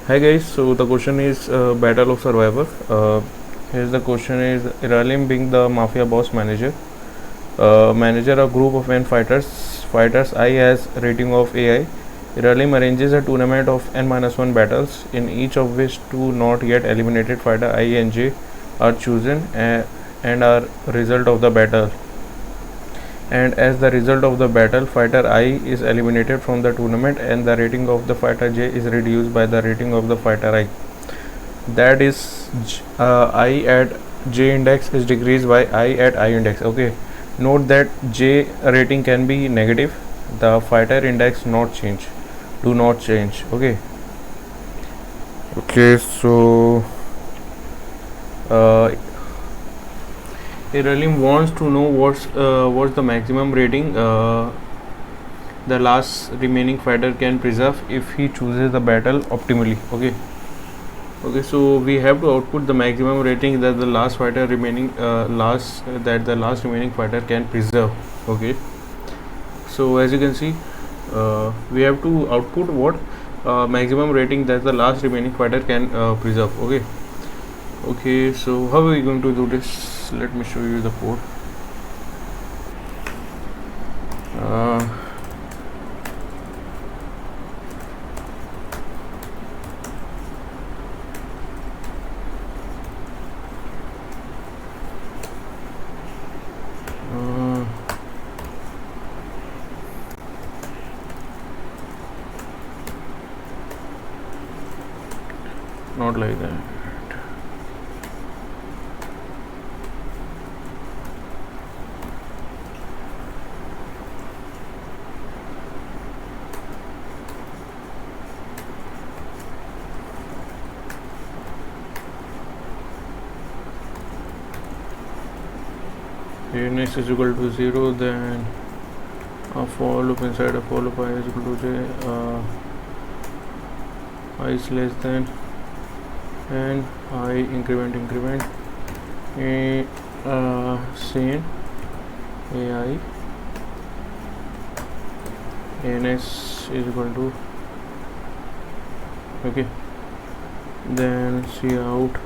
Hi guys, so the question is Battle of Survivor. Here's the question is Iralim being the mafia boss manager. Manager a group of N fighters. Fighters I has rating of AI. Iralim arranges a tournament of N-1 battles, in each of which two not yet eliminated fighter I and J are chosen and are result of the battle. And as the result of the battle, fighter I is eliminated from the tournament and the rating of the fighter J is reduced by the rating of the fighter I. That is I at J index is decreased by I at I index. Okay, note that J rating can be negative. The fighter index do not change. Okay, so Iralim wants to know what's the maximum rating the last remaining fighter can preserve if he chooses the battle optimally. Okay, so we have to output the maximum rating that the last remaining fighter can preserve. Okay, so as you can see, we have to output what maximum rating that the last remaining fighter can preserve. Okay, so how are we going to do this? Let me show you the code. Not like that. Next is equal to 0, then a for loop inside a for loop I is equal to j, I is less than, and I increment same AI ns is equal to, okay, then cout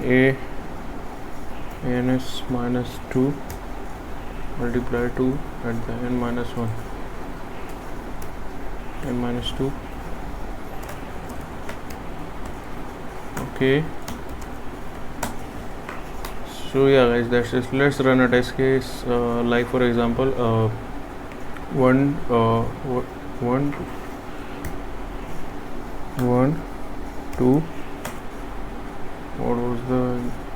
a ns minus 2 multiply 2 at the n minus 1 n minus 2. Okay, so yeah guys, that's it. Let's run a test case, like for example 1 2, what was the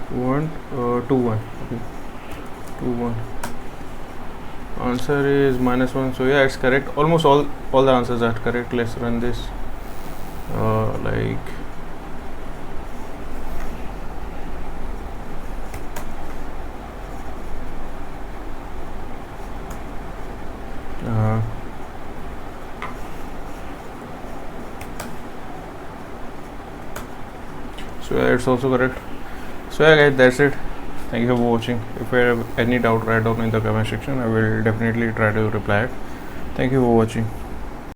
1 2 1, okay, 2 1. Answer is -1, so yeah, it's correct. Almost all the answers are correct. Let's run this. So yeah, it's also correct. So yeah guys, that's it. Thank you for watching. If you have any doubt, write down in the comment section. I will definitely try to reply it. Thank you for watching.